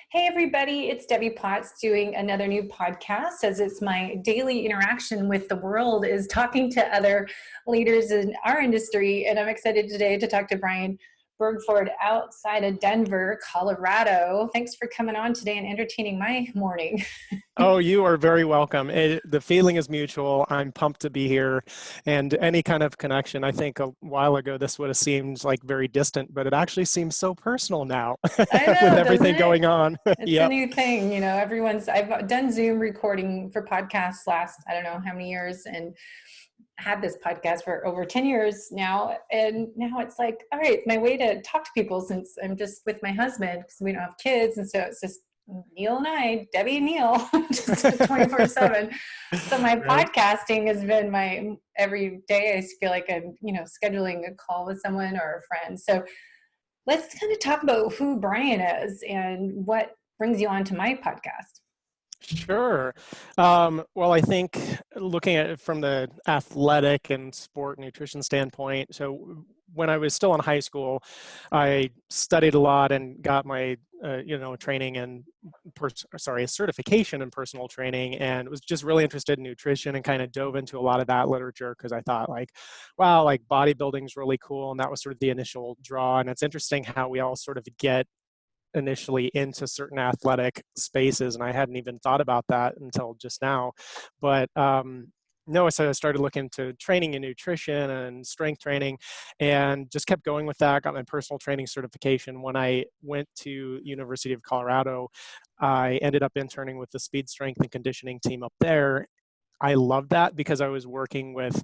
Hey everybody, it's Debbie Potts doing another new podcast, as it's my daily interaction with the world is talking to other leaders in our industry. And I'm excited today to talk to Brian Bergford outside of Denver, Colorado. Thanks for coming on today and entertaining my morning. Oh, you are very welcome. The feeling is mutual. I'm pumped to be here. And any kind of connection, I think a while ago, this would have seemed like very distant, but it actually seems so personal now I with know, doesn't everything it? going on. It's a Yep. new thing, I've done Zoom recording for podcasts last, I don't know how many years, and had this podcast for over 10 years now. And now it's like, all right, it's my way to talk to people since I'm just with my husband because we don't have kids. And so it's just Neil and I, Debbie and Neil, just 24/7. So my Right. podcasting has been my every day. I feel like I'm, scheduling a call with someone or a friend. So let's kind of talk about who Brian is and what brings you on to my podcast. Sure. Well, I think looking at it from the athletic and sport nutrition standpoint, so when I was still in high school, I studied a lot and got my, training and, a certification in personal training, and was just really interested in nutrition and kind of dove into a lot of that literature because I thought like, wow, like bodybuilding is really cool. And that was sort of the initial draw. And it's interesting how we all sort of get initially into certain athletic spaces, and I hadn't even thought about that until just now. But no, so I started looking into training and nutrition and strength training, and just kept going with that. Got my personal training certification. When I went to University of Colorado, I ended up interning with the speed, strength, and conditioning team up there. I loved that because I was working with,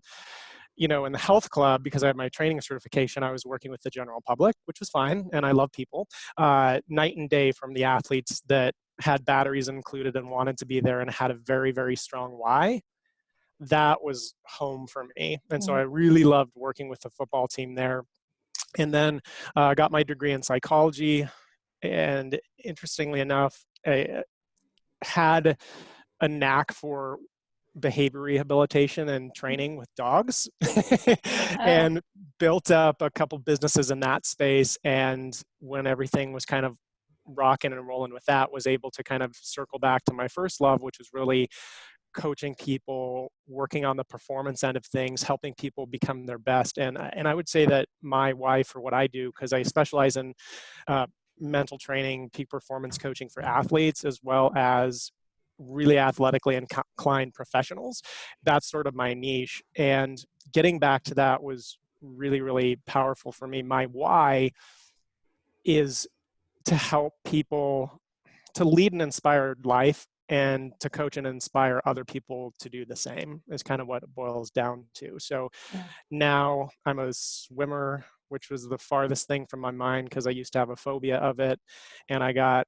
in the health club, because I had my training certification, I was working with the general public, which was fine. And I love people, night and day, from the athletes that had batteries included and wanted to be there and had a very, very strong why. That was home for me. And so I really loved working with the football team there. And then got my degree in psychology. And interestingly enough, I had a knack for behavior rehabilitation and training with dogs Oh, and built up a couple businesses in that space. And when everything was kind of rocking and rolling with that, was able to kind of circle back to my first love, which was really coaching people, working on the performance end of things, helping people become their best. And I would say that my why for what I do, because I specialize in mental training, peak performance coaching for athletes, as well as really athletically inclined professionals. That's sort of my niche. And getting back to that was really, really powerful for me. My why is to help people to lead an inspired life and to coach and inspire other people to do the same, is kind of what it boils down to. So yeah. now I'm a swimmer, which was the farthest thing from my mind because I used to have a phobia of it, and I got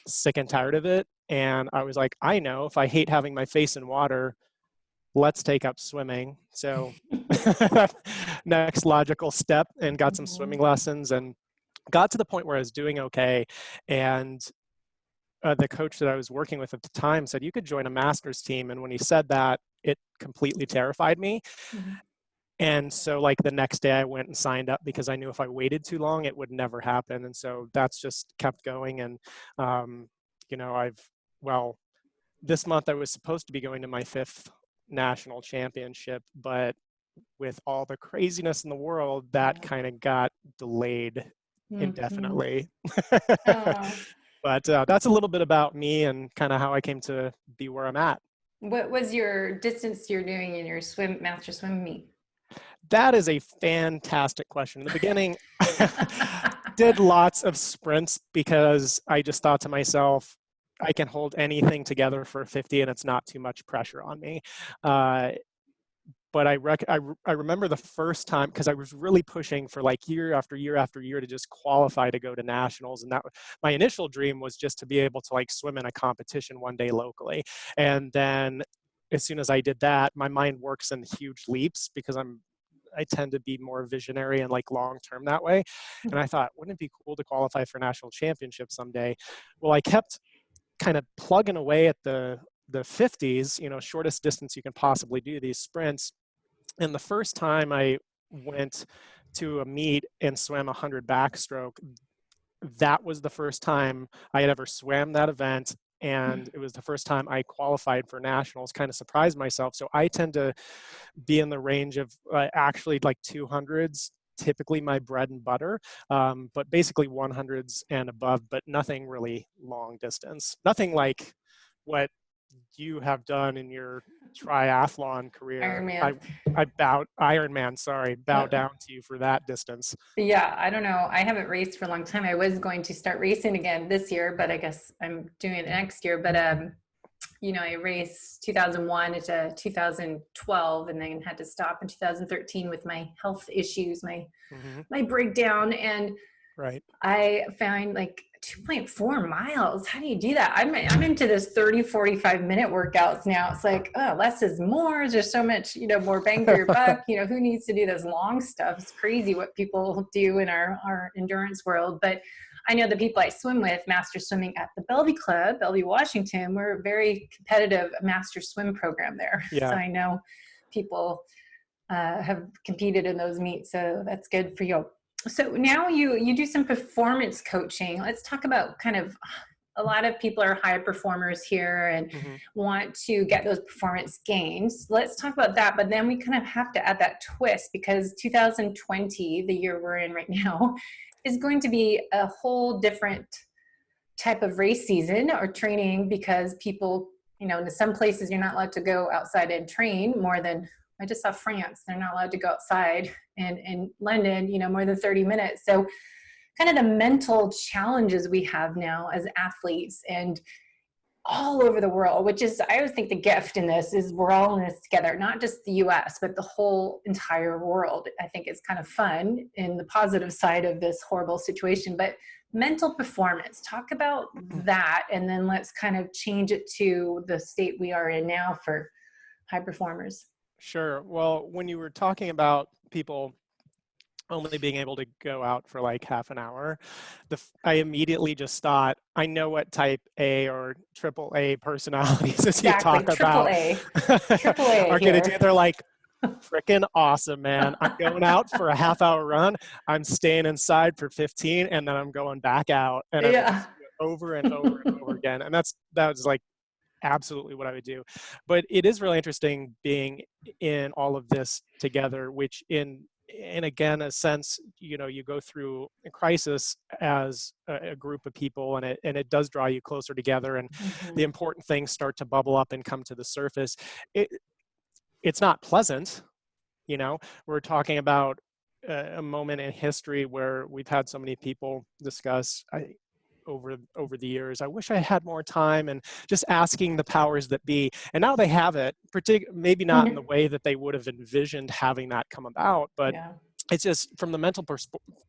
sick and tired of it. And I was like, I know if I hate having my face in water, let's take up swimming. So next logical step, and got some Mhm. swimming lessons and got to the point where I was doing okay. And the coach that I was working with at the time said, you could join a master's team. And when he said that, it completely terrified me. Mhm. And so like the next day I went and signed up because I knew if I waited too long, it would never happen. And so that's just kept going. And, well, this month I was supposed to be going to my 5th national championship, but with all the craziness in the world, that Yeah. kind of got delayed Mhm. indefinitely. Oh, But that's a little bit about me and kind of how I came to be where I'm at. what was your distance you're doing in your master swim meet? That is a fantastic question. In the beginning, did lots of sprints because I just thought to myself, I can hold anything together for 50 and it's not too much pressure on me. Uh, but I remember the first time, because I was really pushing for like year after year after year to just qualify to go to nationals. And that my initial dream was just to be able to like swim in a competition one day locally. And then as soon as I did that, my mind works in huge leaps because I tend to be more visionary and like long term that way. And I thought, wouldn't it be cool to qualify for national championship someday? Well, I kept kind of plugging away at the 50s, shortest distance you can possibly do, these sprints. And the first time I went to a meet and swam 100 backstroke, that was the first time I had ever swam that event. And it was the first time I qualified for nationals, kind of surprised myself. So I tend to be in the range of actually like 200s, typically my bread and butter, but basically 100s and above, but nothing really long distance. Nothing like what you have done in your triathlon career. Ironman. Bow down to you for that distance. Yeah, I don't know. I haven't raced for a long time. I was going to start racing again this year, but I guess I'm doing it next year. But I raced 2001 to 2012, and then had to stop in 2013 with my health issues, my breakdown, and right. I found like 2.4 miles. How do you do that? I'm into this 30, 45 minute workouts now. It's like, oh, less is more. There's so much, more bang for your buck. Who needs to do this long stuff? It's crazy what people do in our endurance world. But I know the people I swim with, master swimming at the Bellevue Club, Bellevue, Washington, we're a very competitive master swim program there. Yeah. So I know people have competed in those meets. So that's good for you. So now you do some performance coaching. Let's talk about kind of, a lot of people are high performers here and want to get those performance gains. Let's talk about that. But then we kind of have to add that twist, because 2020, the year we're in right now, is going to be a whole different type of race season or training, because people, in some places you're not allowed to go outside and train more than, I just saw France, they're not allowed to go outside, and in London, more than 30 minutes. So kind of the mental challenges we have now as athletes and all over the world, which is, I always think the gift in this is we're all in this together, not just the US, but the whole entire world. I think it's kind of fun in the positive side of this horrible situation. But mental performance, talk about that, and then let's kind of change it to the state we are in now for high performers. Sure. Well, when you were talking about people only being able to go out for like half an hour, I immediately just thought, I know what type A or triple A personalities as you talk Triple about A. Triple A are going to do. They're like, freaking awesome, man. I'm going out for a half-hour run. I'm staying inside for 15, and then I'm going back out, and I'm over and over and over again. And that was like absolutely what I would do. But it is really interesting being in all of this together, which in again, a sense, you go through a crisis as a group of people, and it does draw you closer together, and the important things start to bubble up and come to the surface. It's not pleasant, we're talking about a moment in history where we've had so many people discuss, over the years, I wish I had more time, and just asking the powers that be. And now they have it, maybe not in the way that they would have envisioned having that come about, but it's just from the mental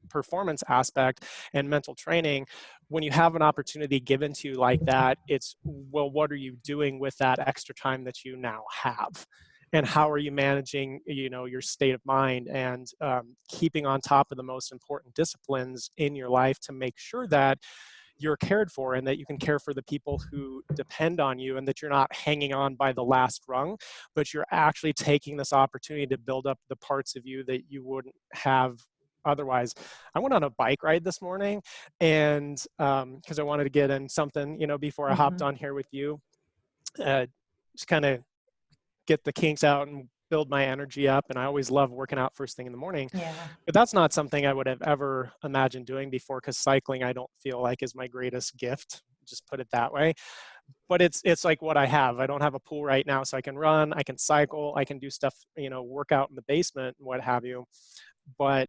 performance aspect and mental training, when you have an opportunity given to you like that, it's, well, what are you doing with that extra time that you now have? And how are you managing, your state of mind, and keeping on top of the most important disciplines in your life to make sure that you're cared for, and that you can care for the people who depend on you, and that you're not hanging on by the last rung, but you're actually taking this opportunity to build up the parts of you that you wouldn't have otherwise. I went on a bike ride this morning, and because I wanted to get in something, before I hopped on here with you, just kind of get the kinks out and build my energy up. And I always love working out first thing in the morning. But that's not something I would have ever imagined doing before, because cycling, I don't feel like, is my greatest gift, just put it that way. But it's like what I have. I don't have a pool right now, so I can run, I can cycle, I can do stuff, work out in the basement and what have you. But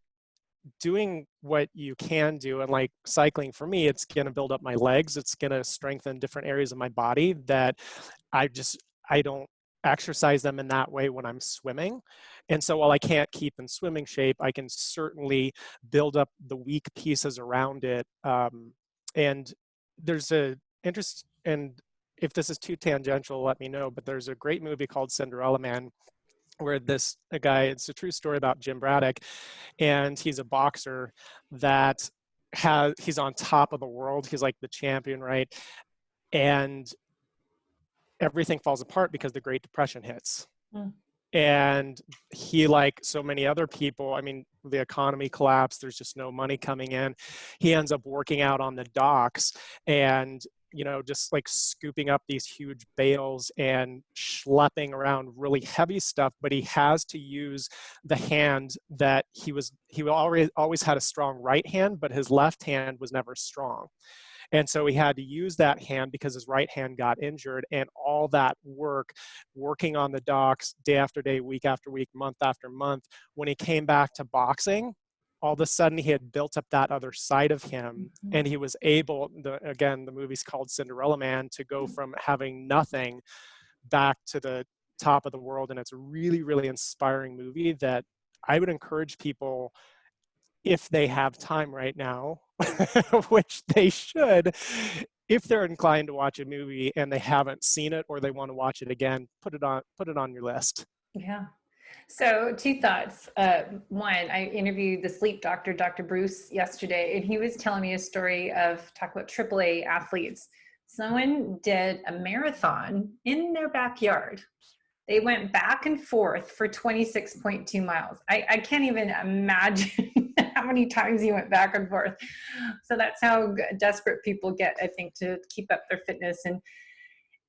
doing what you can do, and like cycling for me, it's going to build up my legs, it's going to strengthen different areas of my body that I don't exercise them in that way when I'm swimming. And so while I can't keep in swimming shape, I can certainly build up the weak pieces around it. And there's a interest, and if this is too tangential, let me know, but there's a great movie called Cinderella Man, where a guy, it's a true story about Jim Braddock, and he's a boxer that he's on top of the world. He's like the champion, right? And everything falls apart because the Great Depression hits. And he, like so many other people, I mean, the economy collapsed, there's just no money coming in. He ends up working out on the docks and, you know, just like scooping up these huge bales and schlepping around really heavy stuff. But he has to use the hand that he always had a strong right hand, but his left hand was never strong. And so he had to use that hand because his right hand got injured. And all that work, working on the docks day after day, week after week, month after month, when he came back to boxing, all of a sudden he had built up that other side of him. And he was able, again, the movie's called Cinderella Man, to go from having nothing back to the top of the world. And it's a really, really inspiring movie that I would encourage people, if they have time right now, which they should, if they're inclined to watch a movie and they haven't seen it or they want to watch it again, put it on your list. Yeah. So 2 thoughts. One, I interviewed the sleep doctor, Dr. Bruce, yesterday, and he was telling me a story of talk about AAA athletes. Someone did a marathon in their backyard. They went back and forth for 26.2 miles. I can't even imagine how many times he went back and forth. So that's how desperate people get, I think, to keep up their fitness.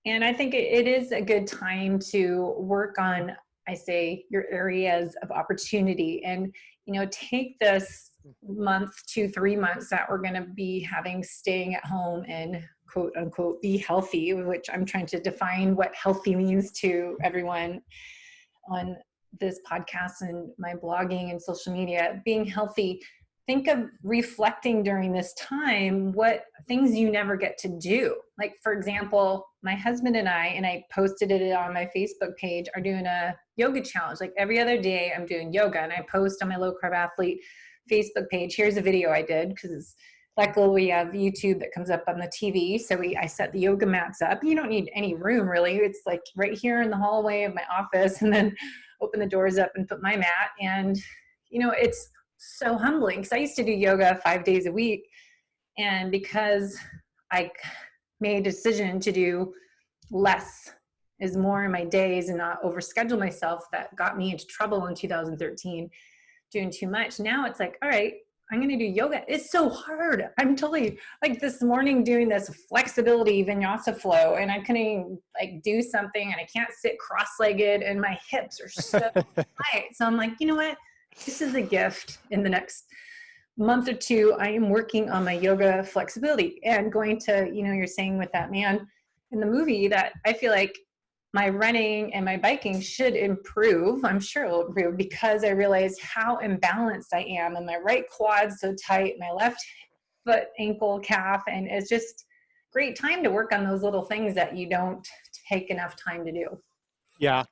And I think it is a good time to work on, I say, your areas of opportunity, and, you know, take this month, 2-3 months that we're going to be having staying at home and quote unquote be healthy, which I'm trying to define what healthy means to everyone on this podcast and my blogging and social media. Being healthy, think of reflecting during this time what things you never get to do. Like, for example, my husband and I posted it on my Facebook page, are doing a yoga challenge. Like every other day I'm doing yoga, and I post on my Low Carb Athlete Facebook page, here's a video I did, because luckily we have YouTube that comes up on the TV. So I set the yoga mats up. You don't need any room really. It's like right here in the hallway of my office, and then open the doors up and put my mat. And, you know, it's so humbling, because I used to do yoga 5 days a week. And because I made a decision to do less is more in my days and not overschedule myself, that got me into trouble in 2013, doing too much. Now it's like, all right, I'm going to do yoga. It's so hard. I'm totally like this morning doing this flexibility vinyasa flow, and I couldn't even like do something, and I can't sit cross-legged, and my hips are so tight. So I'm like, you know what? This is a gift. In the next month or 2, I am working on my yoga flexibility and going to, you know, you're saying with that man in the movie that I feel like my running and my biking should improve. I'm sure it'll improve, because I realized how imbalanced I am, and my right quad's so tight, my left foot, ankle, calf, and it's just great time to work on those little things that you don't take enough time to do. Yeah.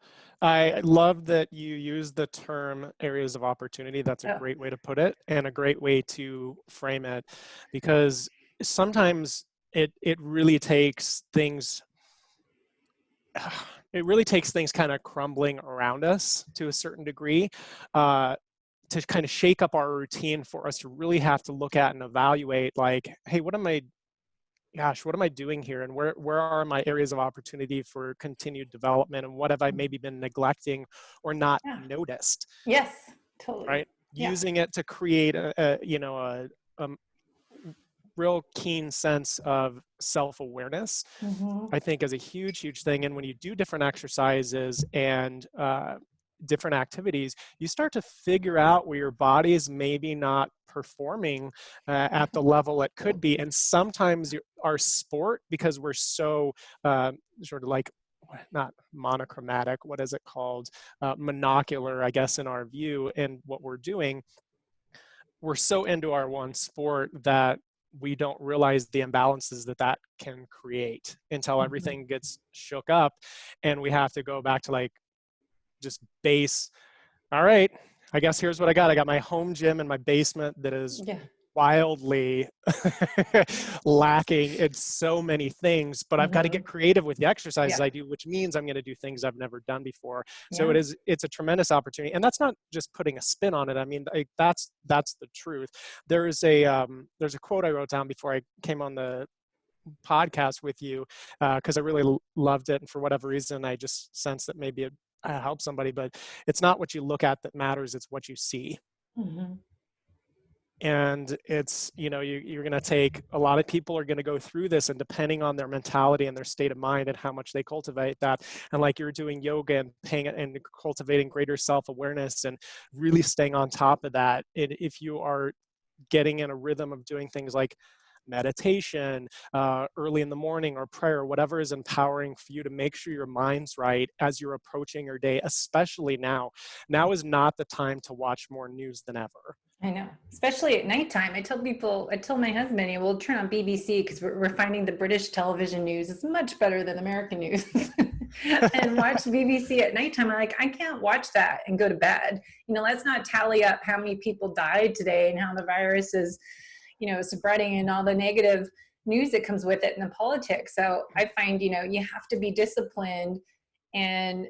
I love that you use the term areas of opportunity. That's a great way to put it, and a great way to frame it, because sometimes it really takes things kind of crumbling around us to a certain degree, to kind of shake up our routine, for us to really have to look at and evaluate, like, hey, what am I doing here? And where are my areas of opportunity for continued development? And what have I maybe been neglecting or not noticed? Yes, totally. Right. Yeah. Using it to create a real keen sense of self-awareness, I think, is a huge thing. And when you do different exercises and different activities, you start to figure out where your body is maybe not performing at the level it could be. And sometimes our sport, because we're so sort of like, not monochromatic, what is it called? Monocular, I guess, in our view and what we're doing, we're so into our one sport that we don't realize the imbalances that can create until everything gets shook up, and we have to go back to like just base. All right, I guess here's what I got. I got my home gym in my basement that is wildly lacking in so many things, but I've got to get creative with the exercises I do, which means I'm going to do things I've never done before. So it's a tremendous opportunity. And that's not just putting a spin on it. I mean, that's the truth. There's a quote I wrote down before I came on the podcast with you, because I really loved it. And for whatever reason, I just sensed that maybe it'd help somebody, but it's not what you look at that matters, it's what you see. Mhm. And it's, you're going to take, a lot of people are going to go through this, and depending on their mentality and their state of mind and how much they cultivate that, and like you're doing yoga and paying and cultivating greater self-awareness and really staying on top of that, if you are getting in a rhythm of doing things like meditation early in the morning, or prayer, whatever is empowering for you to make sure your mind's right as you're approaching your day, especially now. Now is not the time to watch more news than ever. I know, especially at nighttime. I tell my husband, we'll turn on BBC because we're finding the British television news is much better than American news and watch BBC at nighttime. I'm like, I can't watch that and go to bed. Let's not tally up how many people died today and how the virus is, spreading and all the negative news that comes with it and the politics. So I find, you have to be disciplined and,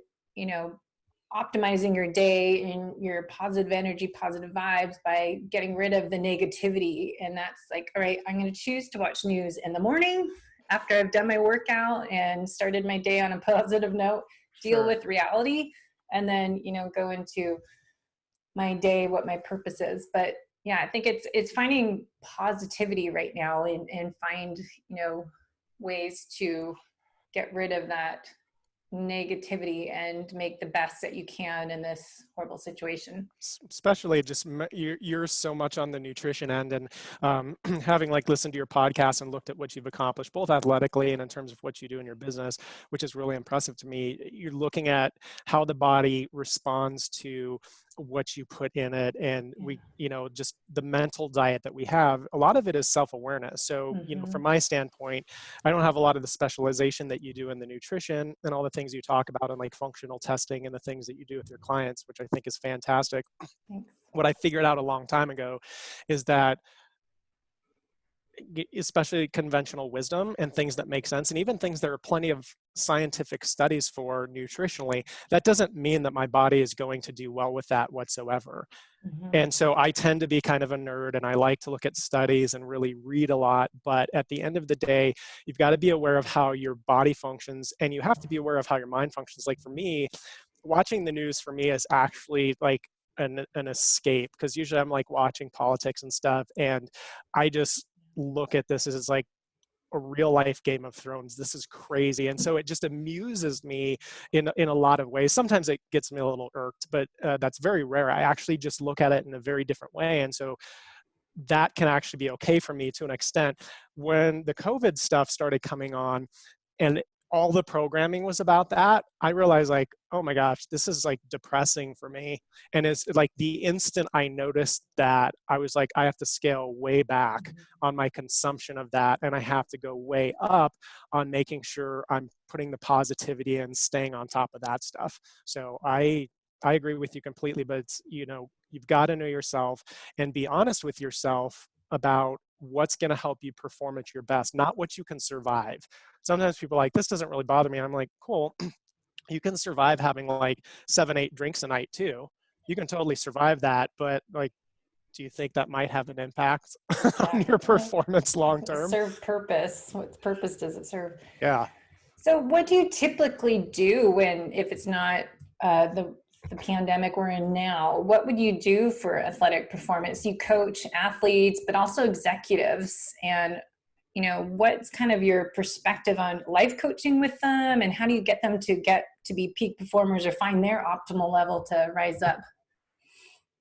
optimizing your day and your positive energy, positive vibes by getting rid of the negativity. And that's like, all right, I'm going to choose to watch news in the morning after I've done my workout and started my day on a positive note, deal with reality, and then, go into my day, what my purpose is. But yeah, I think it's finding positivity right now and find, ways to get rid of that negativity and make the best that you can in this horrible situation. Especially just you're so much on the nutrition end, and having like listened to your podcast and looked at what you've accomplished both athletically and in terms of what you do in your business, which is really impressive to me. You're looking at how the body responds to what you put in it, and we, just the mental diet that we have, a lot of it is self-awareness. So from my standpoint, I don't have a lot of the specialization that you do in the nutrition and all the things you talk about in like functional testing and the things that you do with your clients, which I think is fantastic. Thanks. What I figured out a long time ago is that, especially conventional wisdom and things that make sense, and even things there are plenty of scientific studies for nutritionally, that doesn't mean that my body is going to do well with that whatsoever. And so I tend to be kind of a nerd, and I like to look at studies and really read a lot. But at the end of the day, you've got to be aware of how your body functions, and you have to be aware of how your mind functions. Like for me, watching the news for me is actually like an escape, because usually I'm like watching politics and stuff, and I just look at this as like a real life Game of Thrones. This is crazy. And so it just amuses me in a lot of ways. Sometimes it gets me a little irked, but that's very rare. I actually just look at it in a very different way. And so that can actually be okay for me to an extent. When the COVID stuff started coming on and all the programming was about that, I realized like, oh my gosh, this is like depressing for me. And it's like the instant I noticed that, I was like, I have to scale way back on my consumption of that. And I have to go way up on making sure I'm putting the positivity and staying on top of that stuff. So I agree with you completely, but it's, you've got to know yourself and be honest with yourself about what's going to help you perform at your best, not what you can survive. Sometimes people are like, this doesn't really bother me. I'm like, cool. You can survive having like 7-8 drinks a night too. You can totally survive that. But like, do you think that might have an impact on your performance long term? Serve purpose. What purpose does it serve? Yeah. So what do you typically do if it's not the pandemic we're in now? What would you do for athletic performance? You coach athletes, but also executives. And, what's kind of your perspective on life coaching with them? And how do you get them to get to be peak performers or find their optimal level to rise up?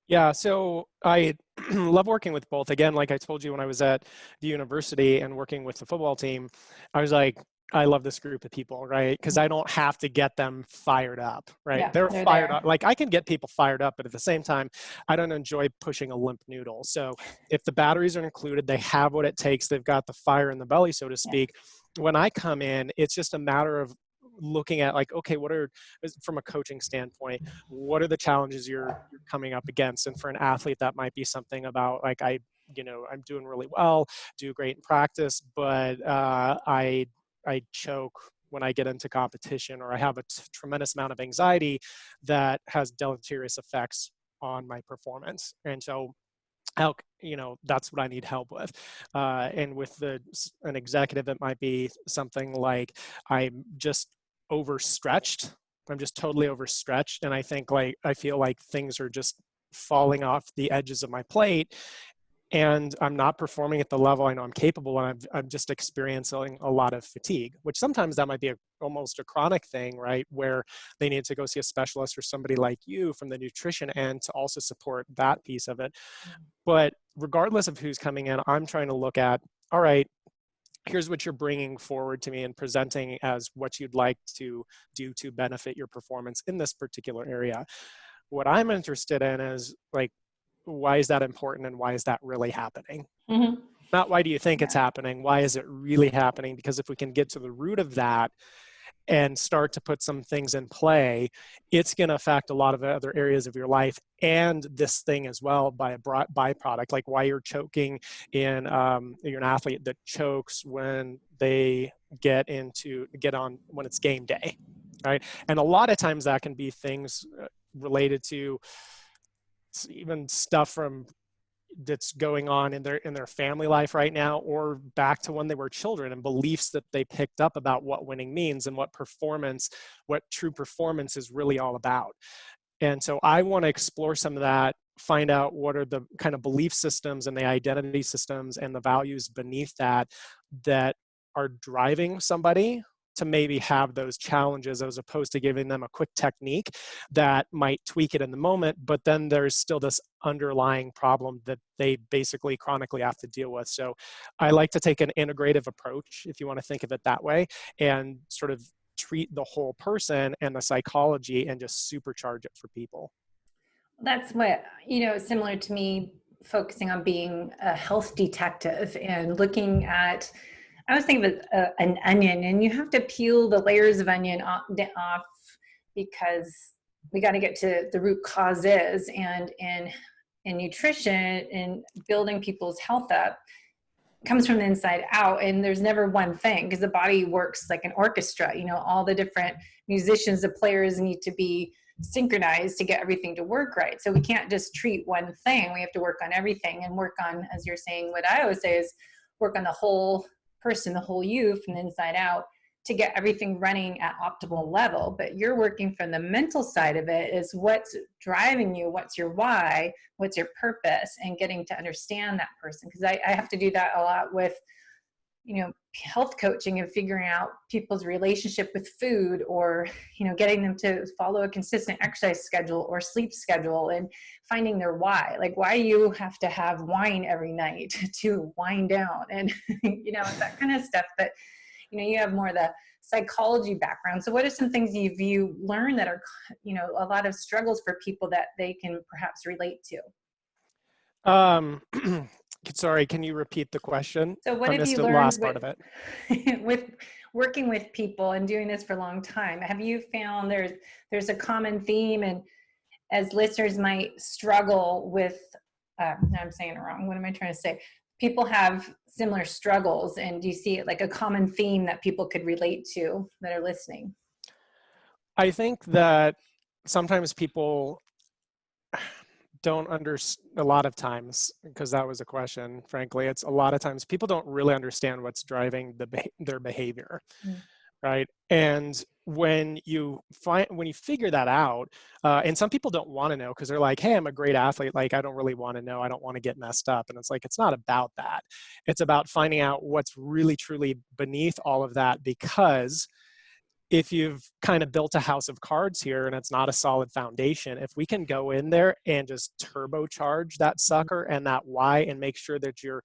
Yeah, so I love working with both. Again, like I told you, when I was at the university and working with the football team, I was like, I love this group of people, right? Because I don't have to get them fired up, right? Yeah, they're fired there. up. Like I can get people fired up, but at the same time, I don't enjoy pushing a limp noodle. So if the batteries are included, they have what it takes, they've got the fire in the belly, so to speak. Yeah. When I come in, it's just a matter of looking at like, okay, from a coaching standpoint, what are the challenges you're coming up against? And for an athlete, that might be something about like, I'm doing really well, do great in practice, but I choke when I get into competition, or I have a tremendous amount of anxiety that has deleterious effects on my performance. And so that's what I need help with. And with an executive, it might be something like I'm just overstretched I'm just totally overstretched. And I think like, I feel like things are just falling off the edges of my plate, and I'm not performing at the level I know I'm capable, and I'm just experiencing a lot of fatigue, which sometimes that might be almost a chronic thing, right? Where they need to go see a specialist or somebody like you from the nutrition end to also support that piece of it. But regardless of who's coming in, I'm trying to look at, all right, here's what you're bringing forward to me and presenting as what you'd like to do to benefit your performance in this particular area. What I'm interested in is like, why is that important and why is that really happening? Mm-hmm. Not why do you think it's happening? Why is it really happening? Because if we can get to the root of that and start to put some things in play, it's going to affect a lot of other areas of your life and this thing as well by a byproduct, like why you're choking in, you're an athlete that chokes when they get on when it's game day, right? And a lot of times that can be things related to even stuff from that's going on in their family life right now, or back to when they were children, and beliefs that they picked up about what winning means and what true performance is really all about. And so I want to explore some of that, find out what are the kind of belief systems and the identity systems and the values beneath that are driving somebody to maybe have those challenges, as opposed to giving them a quick technique that might tweak it in the moment, but then there's still this underlying problem that they basically chronically have to deal with. So I like to take an integrative approach, if you want to think of it that way, and sort of treat the whole person and the psychology and just supercharge it for people. That's what, similar to me focusing on being a health detective and looking at, I was thinking of an onion, and you have to peel the layers of onion off because we got to get to the root causes. And in nutrition and building people's health up comes from the inside out, and there's never one thing, because the body works like an orchestra. All the different musicians, the players need to be synchronized to get everything to work right. So we can't just treat one thing. We have to work on everything and work on, as you're saying, what I always say is work on the whole person, the whole you from the inside out, to get everything running at optimal level. But you're working from the mental side of it, is what's driving you, what's your why, what's your purpose, and getting to understand that person. Because I have to do that a lot with health coaching and figuring out people's relationship with food, or getting them to follow a consistent exercise schedule or sleep schedule, and finding their why, like why you have to have wine every night to wind down, and that kind of stuff. But you have more of the psychology background. So what are some things you learned that are a lot of struggles for people that they can perhaps relate to? Sorry, can you repeat the question? So what I have missed you the learned last part of it. with working with people and doing this for a long time? Have you found there's a common theme, and as listeners might struggle with, no, I'm saying it wrong. What am I trying to say? People have similar struggles, and do you see it like a common theme that people could relate to that are listening? I think that sometimes people don't a lot of times, because that was a question, frankly, it's a lot of times people don't really understand what's driving their behavior. Right. And when you figure that out, and some people don't want to know, because they're like, hey, I'm a great athlete, like I don't really want to know, I don't want to get messed up. And it's like, it's not about that. It's about finding out what's really truly beneath all of that. Because if you've kind of built a house of cards here and it's not a solid foundation, if we can go in there and just turbocharge that sucker and that why, and make sure that your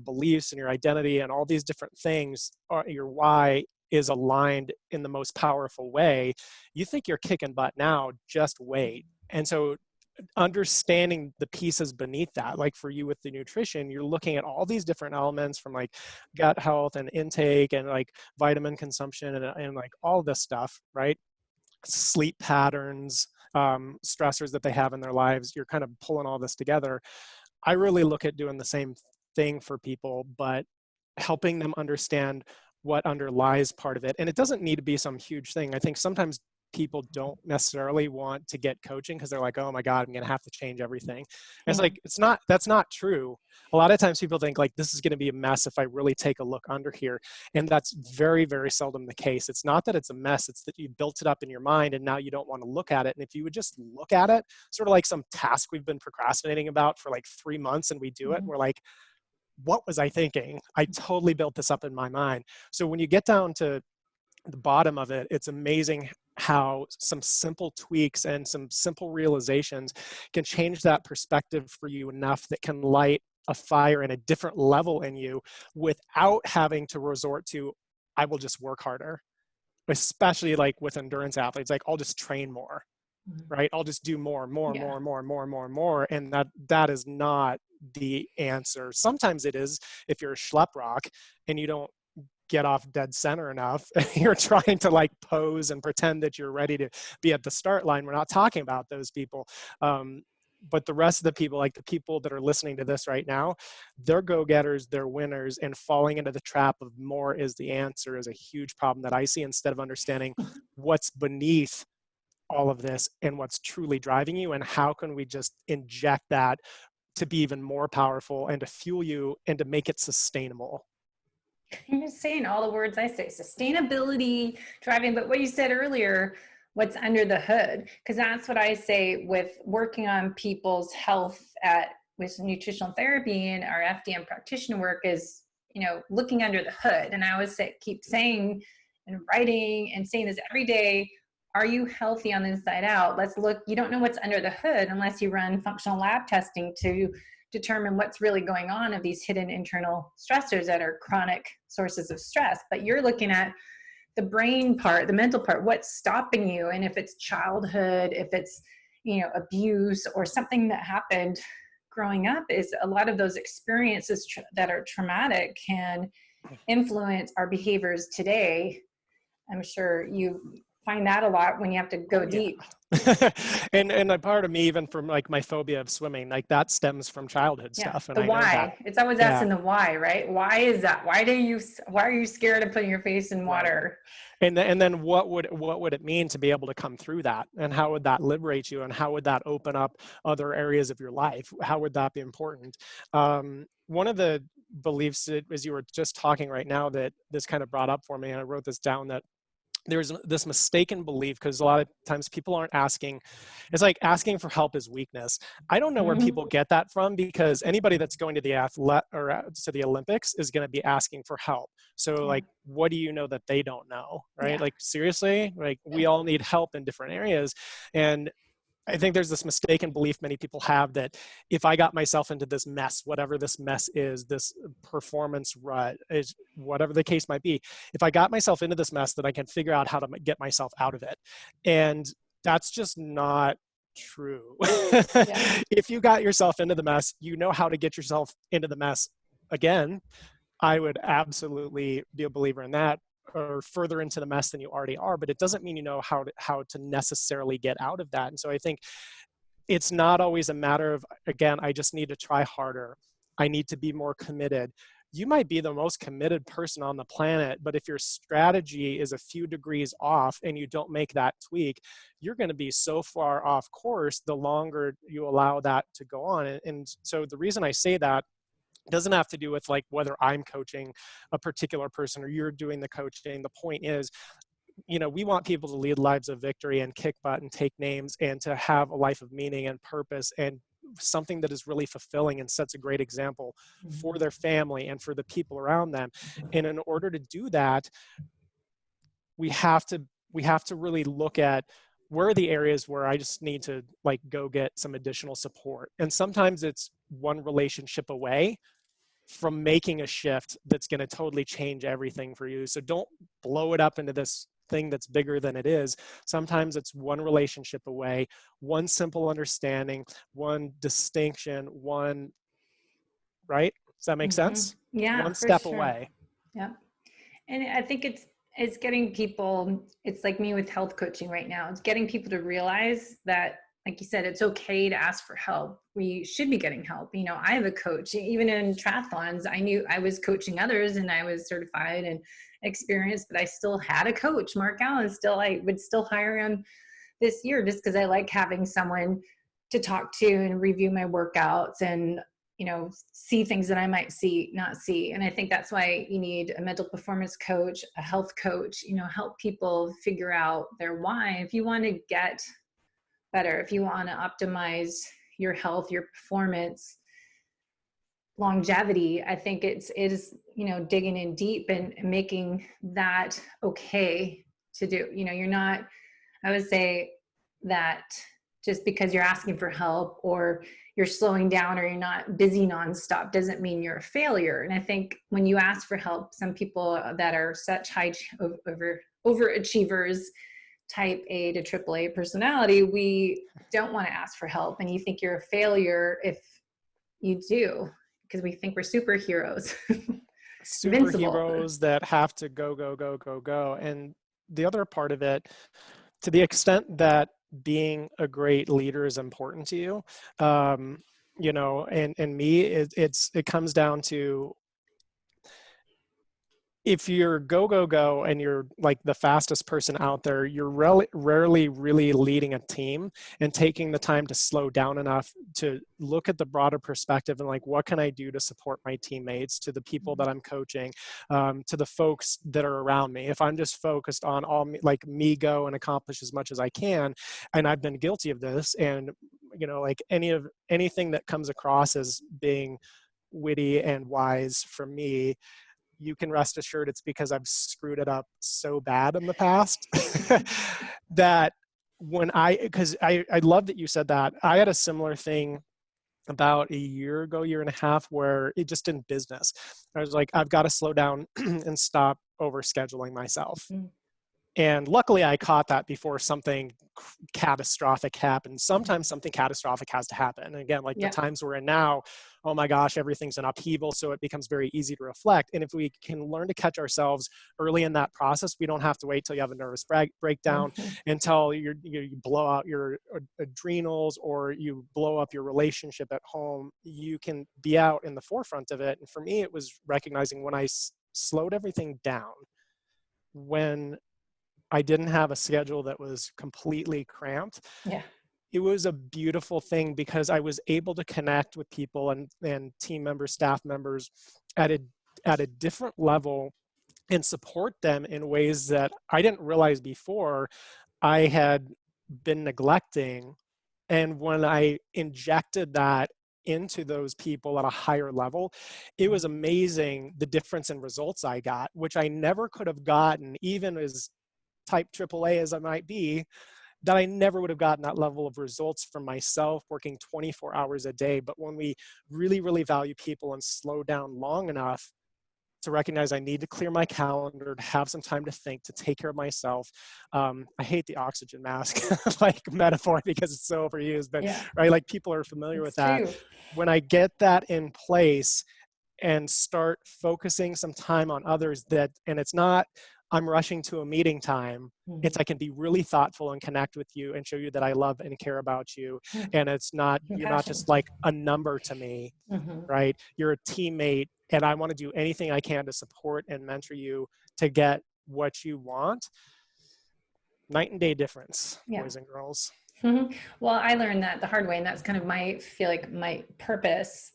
beliefs and your identity and all these different things, your why is aligned in the most powerful way, you think you're kicking butt now, just wait. And so understanding the pieces beneath that, like for you with the nutrition, you're looking at all these different elements, from like gut health and intake and like vitamin consumption and like all this stuff, right? Sleep patterns, stressors that they have in their lives. You're kind of pulling all this together. I really look at doing the same thing for people, but helping them understand what underlies part of it. And it doesn't need to be some huge thing. I think sometimes people don't necessarily want to get coaching because they're like, oh my God, I'm going to have to change everything. And it's Yeah. like, that's not true. A lot of times people think like, this is going to be a mess if I really take a look under here. And that's very, very seldom the case. It's not that it's a mess. It's that you built it up in your mind and now you don't want to look at it. And if you would just look at it, sort of like some task we've been procrastinating about for like 3 months and we do it, and we're like, what was I thinking? I totally built this up in my mind. So when you get down to the bottom of it, it's amazing how some simple tweaks and some simple realizations can change that perspective for you enough that can light a fire in a different level in you without having to resort to, I will just work harder, especially like with endurance athletes, like I'll just train more, right? I'll just do more. And that is not the answer. Sometimes it is if you're a schlep rock and you don't get off dead center enough. You're trying to like pose and pretend that you're ready to be at the start line. We're not talking about those people. But the rest of the people, like the people that are listening to this right now, they're go-getters, they're winners, and falling into the trap of more is the answer is a huge problem that I see, instead of understanding what's beneath all of this and what's truly driving you, and how can we just inject that to be even more powerful and to fuel you and to make it sustainable. You're just saying all the words I say: sustainability, driving. But what you said earlier, what's under the hood? Because that's what I say with working on people's health with nutritional therapy and our FDN practitioner work is, looking under the hood. And I always keep saying and writing and saying this every day: are you healthy on the inside out? Let's look. You don't know what's under the hood unless you run functional lab testing to determine what's really going on of these hidden internal stressors that are chronic sources of stress. But you're looking at the brain part, the mental part, what's stopping you. And if it's childhood, if it's, abuse or something that happened growing up, is a lot of those experiences that are traumatic can influence our behaviors today. I'm sure you find that a lot when you have to go deep. and a part of me, even from like my phobia of swimming, like that stems from childhood stuff. And The I know why. that. It's always asking the why, right? Why is that? Why are you scared of putting your face in water? Right. And then what would it mean to be able to come through that? And how would that liberate you? And how would that open up other areas of your life? How would that be important? One of the beliefs that, as you were just talking right now, that this kind of brought up for me, and I wrote this down, that there's this mistaken belief, because a lot of times people aren't asking. It's like asking for help is weakness. I don't know where people get that from, because anybody that's going to the to the Olympics is going to be asking for help. So like, what do you know that they don't know, right? Like, seriously, like we all need help in different areas. And I think there's this mistaken belief many people have that if I got myself into this mess, whatever this mess is, this performance rut, is whatever the case might be, if I got myself into this mess, that I can figure out how to get myself out of it. And that's just not true. If you got yourself into the mess, you know how to get yourself into the mess again. I would absolutely be a believer in that, or further into the mess than you already are, but it doesn't mean you know how to necessarily get out of that. And so I think it's not always a matter of, again, I just need to try harder. I need to be more committed. You might be the most committed person on the planet, but if your strategy is a few degrees off and you don't make that tweak, you're going to be so far off course the longer you allow that to go on. And so the reason I say that doesn't have to do with like whether I'm coaching a particular person or you're doing the coaching. The point is, we want people to lead lives of victory and kick butt and take names, and to have a life of meaning and purpose and something that is really fulfilling and sets a great example for their family and for the people around them. And in order to do that, we have to really look at, where are the areas where I just need to like go get some additional support. And sometimes it's one relationship away from making a shift that's going to totally change everything for you. So don't blow it up into this thing that's bigger than it is. Sometimes it's one relationship away, one simple understanding, one distinction, right? Does that make sense? Yeah, one for step sure. away. Yeah. And I think it's getting people, it's like me with health coaching right now. It's getting people to realize that like you said, it's okay to ask for help. We should be getting help. You know, I have a coach, even in triathlons. I knew I was coaching others and I was certified and experienced, but I still had a coach, Mark Allen. Still, I would still hire him this year just because I like having someone to talk to and review my workouts and, you know, see things that I might not see. And I think that's why you need a mental performance coach, a health coach, you know, help people figure out their why. If you want to get better, if you want to optimize your health, your performance, longevity, I think it is, you know, digging in deep and making that okay to do. You know, you're not, I would say that just because you're asking for help or you're slowing down or you're not busy nonstop doesn't mean you're a failure. And I think when you ask for help, some people that are such high overachievers, type A to AAA personality, we don't want to ask for help. And you think you're a failure if you do, because we think we're superheroes. Superheroes that have to go, go, go, go, go. And the other part of it, to the extent that being a great leader is important to you, you know, and me, it comes down to, if you're go, go, go, and you're like the fastest person out there, you're rarely really leading a team and taking the time to slow down enough to look at the broader perspective and like, what can I do to support my teammates, to the people that I'm coaching, to the folks that are around me. If I'm just focused on me go and accomplish as much as I can, and I've been guilty of this, and you know, like anything that comes across as being witty and wise from me, you can rest assured it's because I've screwed it up so bad in the past that because I love that you said that. I had a similar thing about a year and a half, where it just in business, I was like, I've got to slow down and stop overscheduling myself. And luckily I caught that before something catastrophic happened. Sometimes something catastrophic has to happen. And again, like the times we're in now, oh my gosh, everything's in upheaval. So it becomes very easy to reflect. And if we can learn to catch ourselves early in that process, we don't have to wait till you have a nervous breakdown until you blow out your adrenals or you blow up your relationship at home. You can be out in the forefront of it. And for me, it was recognizing when I slowed everything down, when I didn't have a schedule that was completely cramped. Yeah. It was a beautiful thing because I was able to connect with people and team members, staff members at a different level and support them in ways that I didn't realize before I had been neglecting. And when I injected that into those people at a higher level, it was amazing the difference in results I got, which I never could have gotten, even as type AAA as I might be, that I never would have gotten that level of results from myself working 24 hours a day. But when we really, really value people and slow down long enough to recognize I need to clear my calendar, to have some time to think, to take care of myself. I hate the oxygen mask like metaphor because it's so overused, but right, like people are familiar with that. When I get that in place and start focusing some time on others, and it's not I'm rushing to a meeting time. It's I can be really thoughtful and connect with you and show you that I love and care about you. And it's not, you're not just like a number to me, right? You're a teammate, and I want to do anything I can to support and mentor you to get what you want. Night and day difference, boys and girls. Well, I learned that the hard way, and that's kind of my purpose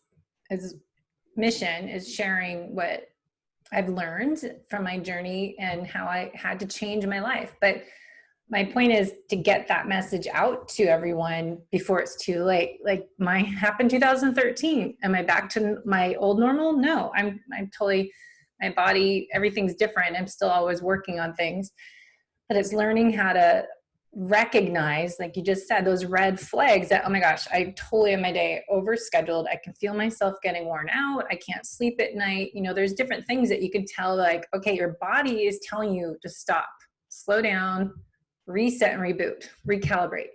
mission is sharing what I've learned from my journey and how I had to change my life. But my point is to get that message out to everyone before it's too late. Like mine happened 2013. Am I back to my old normal? No, I'm totally, my body, everything's different. I'm still always working on things, but it's learning how to recognize, like you just said, those red flags that, oh my gosh, I totally have my day overscheduled. I can feel myself getting worn out. I can't sleep at night. You know, there's different things that you can tell, like, okay, your body is telling you to stop, slow down, reset and reboot, recalibrate,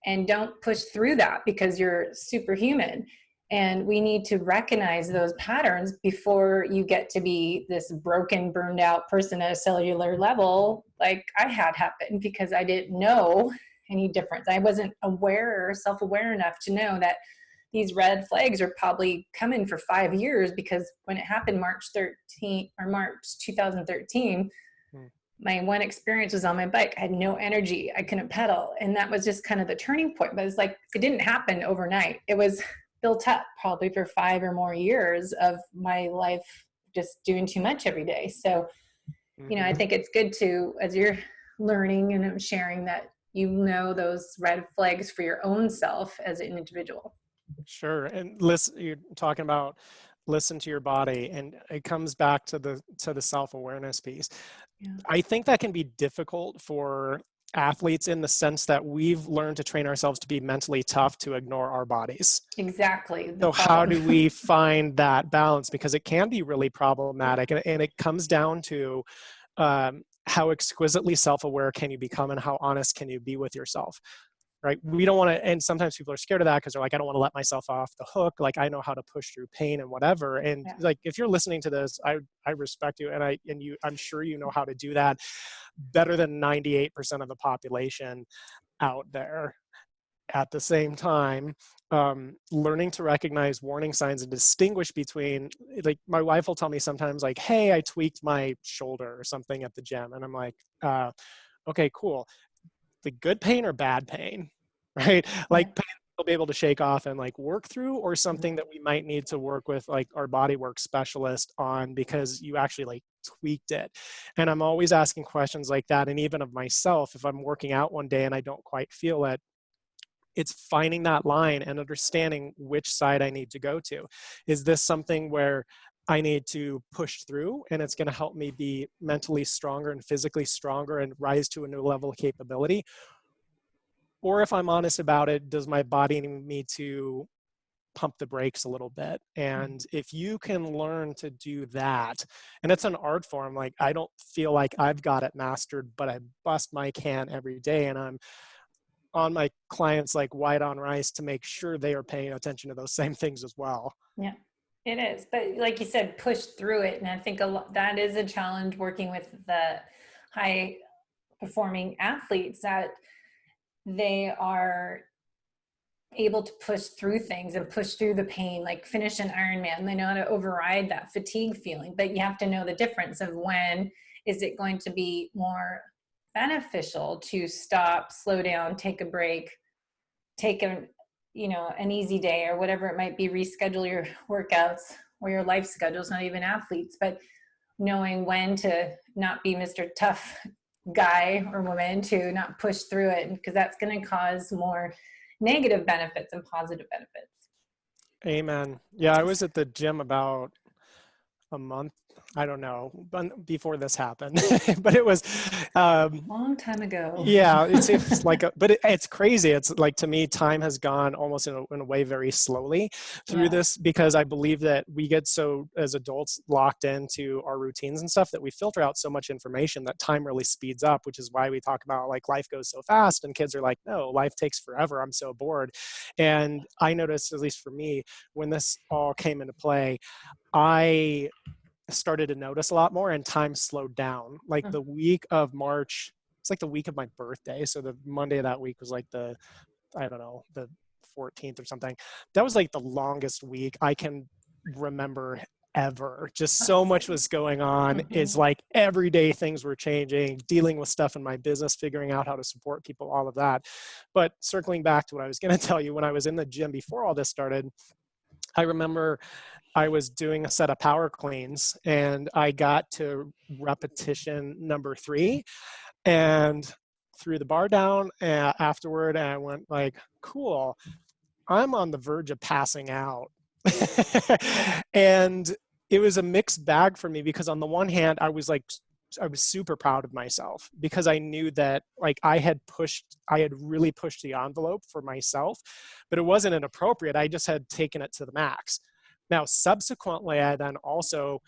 and don't push through that because you're superhuman. And we need to recognize those patterns before you get to be this broken, burned out person at a cellular level, like I had happened, because I didn't know any difference. I wasn't aware or self-aware enough to know that these red flags are probably coming for 5 years, because when it happened March 2013, Hmm. my one experience was on my bike. I had no energy. I couldn't pedal. And that was just kind of the turning point. But it's like, it didn't happen overnight. It was built up probably for 5 or more years of my life just doing too much every day. So, I think it's good to, as you're learning and sharing, that those red flags for your own self as an individual. Sure. And listen, you're talking about listen to your body, and it comes back to the self-awareness piece. Yeah. I think that can be difficult for athletes in the sense that we've learned to train ourselves to be mentally tough to ignore our bodies. Exactly. So how do we find that balance? Because it can be really problematic, and it comes down to how exquisitely self-aware can you become, and how honest can you be with yourself, right? We don't want to, and sometimes people are scared of that because they're like, I don't want to let myself off the hook. Like, I know how to push through pain and whatever. And like, if you're listening to this, I respect you, and I'm sure you know how to do that better than 98% of the population out there. At the same time, learning to recognize warning signs and distinguish between, like, my wife will tell me sometimes, like, hey, I tweaked my shoulder or something at the gym. And I'm like, okay, cool. The good pain or bad pain, right? Like, pain we'll be able to shake off and like work through, or something that we might need to work with like our body work specialist on because you actually like tweaked it. And I'm always asking questions like that. And even of myself, if I'm working out one day and I don't quite feel it, it's finding that line and understanding which side I need to go to. Is this something where I need to push through and it's going to help me be mentally stronger and physically stronger and rise to a new level of capability? Or if I'm honest about it, does my body need me to pump the brakes a little bit? And if you can learn to do that, and it's an art form, like, I don't feel like I've got it mastered, but I bust my can every day, and I'm on my clients like white on rice to make sure they are paying attention to those same things as well. Yeah, it is. But like you said, push through it. And I think that is a challenge working with the high performing athletes, that they are able to push through things and push through the pain, like finish an Ironman. They know how to override that fatigue feeling, but you have to know the difference of when is it going to be more beneficial to stop, slow down, take a break, take an easy day or whatever it might be, reschedule your workouts or your life schedules, not even athletes, but knowing when to not be Mr. Tough guy or woman, to not push through it, because that's going to cause more negative benefits and positive benefits. Amen. Yeah, I was at the gym about a month, I don't know, before this happened, but it was Long time ago. yeah, it's like, but it's crazy. It's like, to me, time has gone almost in a way very slowly through this, because I believe that we get so, as adults, locked into our routines and stuff, that we filter out so much information that time really speeds up, which is why we talk about like life goes so fast, and kids are like, no, life takes forever. I'm so bored. And I noticed, at least for me, when this all came into play, I started to notice a lot more, and time slowed down. Like the week of March, it's like the week of my birthday. So the Monday of that week was like the 14th or something. That was like the longest week I can remember ever. Just so much was going on. It's like every day things were changing, dealing with stuff in my business, figuring out how to support people, all of that. But circling back to what I was going to tell you, when I was in the gym before all this started, I remember I was doing a set of power cleans, and I got to repetition number 3 and threw the bar down afterward, and I went like, cool, I'm on the verge of passing out. And it was a mixed bag for me, because on the one hand, I was super proud of myself, because I knew that like I had really pushed the envelope for myself, but it wasn't inappropriate. I just had taken it to the max. Now, subsequently, I then also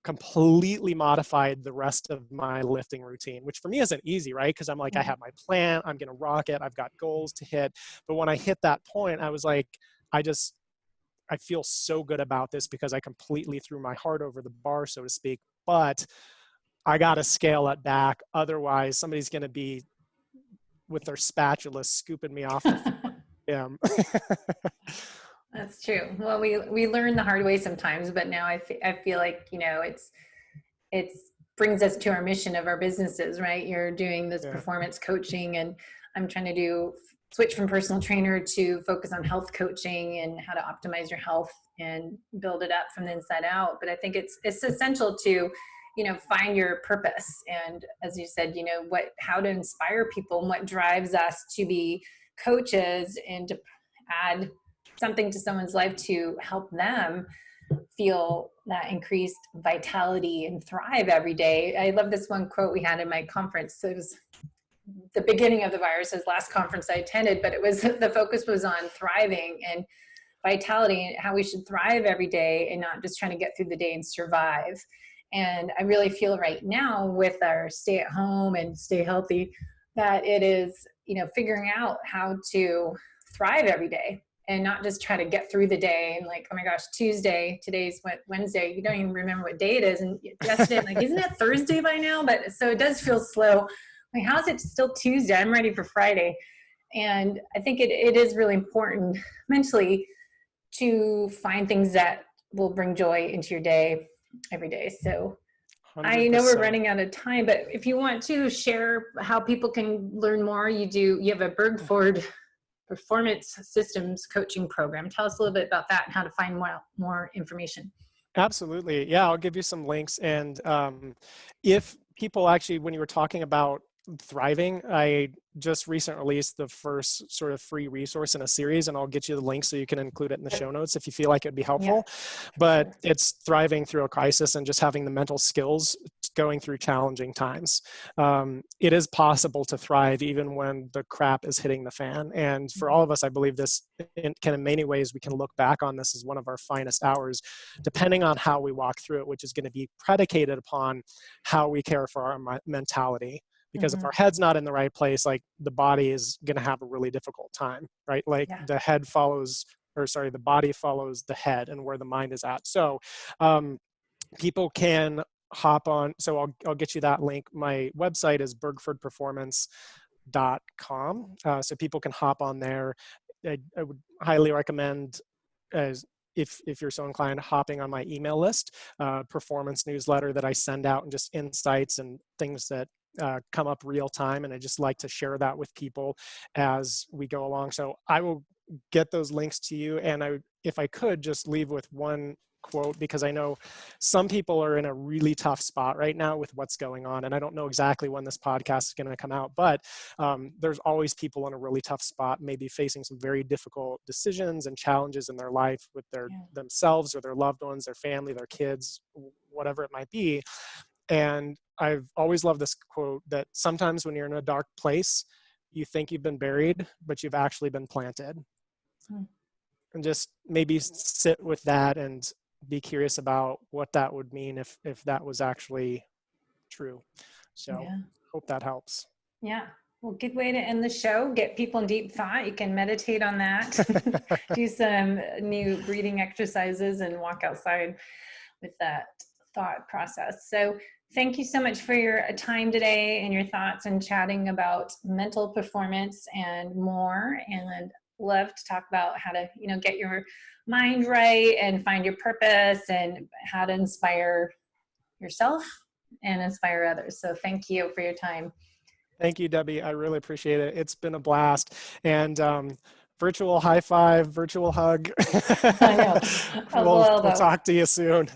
completely modified the rest of my lifting routine, which for me isn't easy, right? Because I'm like, I have my plan, I'm going to rock it, I've got goals to hit. But when I hit that point, I was like, I feel so good about this, because I completely threw my heart over the bar, so to speak. But I got to scale it back. Otherwise, somebody's going to be with their spatula scooping me off the floor. Yeah. That's true. Well, we learn the hard way sometimes, but now I feel like, you know, it's brings us to our mission of our businesses, right? You're doing this performance coaching, and I'm trying to switch from personal trainer to focus on health coaching and how to optimize your health and build it up from the inside out. But I think it's essential to, you know, find your purpose. And as you said, you know, how to inspire people and what drives us to be coaches and to add something to someone's life to help them feel that increased vitality and thrive every day. I love this one quote we had in my conference. It was the beginning of the virus's last conference I attended, but it was, the focus was on thriving and vitality and how we should thrive every day and not just trying to get through the day and survive. And I really feel right now with our stay at home and stay healthy that it is, you know, figuring out how to thrive every day and not just try to get through the day and like, oh my gosh, Tuesday, today's Wednesday, you don't even remember what day it is. And yesterday, I'm like, isn't it Thursday by now? But so it does feel slow. Like, how is it still Tuesday? I'm ready for Friday. And I think it is really important mentally to find things that will bring joy into your day every day. So 100%. I know we're running out of time, but if you want to share how people can learn more, you have a Bergford performance systems coaching program. Tell us a little bit about that and how to find more information. Absolutely. Yeah, I'll give you some links. And if people actually, when you were talking about thriving, I just recently released the first sort of free resource in a series, and I'll get you the link so you can include it in the show notes if you feel like it'd be helpful. But it's thriving through a crisis and just having the mental skills going through challenging times. It is possible to thrive even when the crap is hitting the fan. And for all of us, I believe this in many ways, we can look back on this as one of our finest hours, depending on how we walk through it, which is going to be predicated upon how we care for our mentality. Because if our head's not in the right place, like the body is going to have a really difficult time, right? Like the body follows the head and where the mind is at. So people can hop on. So I'll get you that link. My website is bergfordperformance.com. So people can hop on there. I would highly recommend, if you're so inclined, hopping on my email list, performance newsletter that I send out, and just insights and things that come up real time. And I just like to share that with people as we go along. So I will get those links to you. And if I could just leave with one quote, because I know some people are in a really tough spot right now with what's going on. And I don't know exactly when this podcast is going to come out, but there's always people in a really tough spot, maybe facing some very difficult decisions and challenges in their life with themselves or their loved ones, their family, their kids, whatever it might be. And I've always loved this quote that sometimes when you're in a dark place, you think you've been buried, but you've actually been planted. And just maybe sit with that and be curious about what that would mean if that was actually true. So hope that helps. Yeah. Well, good way to end the show. Get people in deep thought. You can meditate on that. Do some new breathing exercises and walk outside with that thought process. So thank you so much for your time today and your thoughts and chatting about mental performance and more. And love to talk about how to, you know, get your mind right and find your purpose and how to inspire yourself and inspire others. So thank you for your time. Thank you, Debbie. I really appreciate it. It's been a blast. And virtual high five, virtual hug. I know. We'll talk to you soon.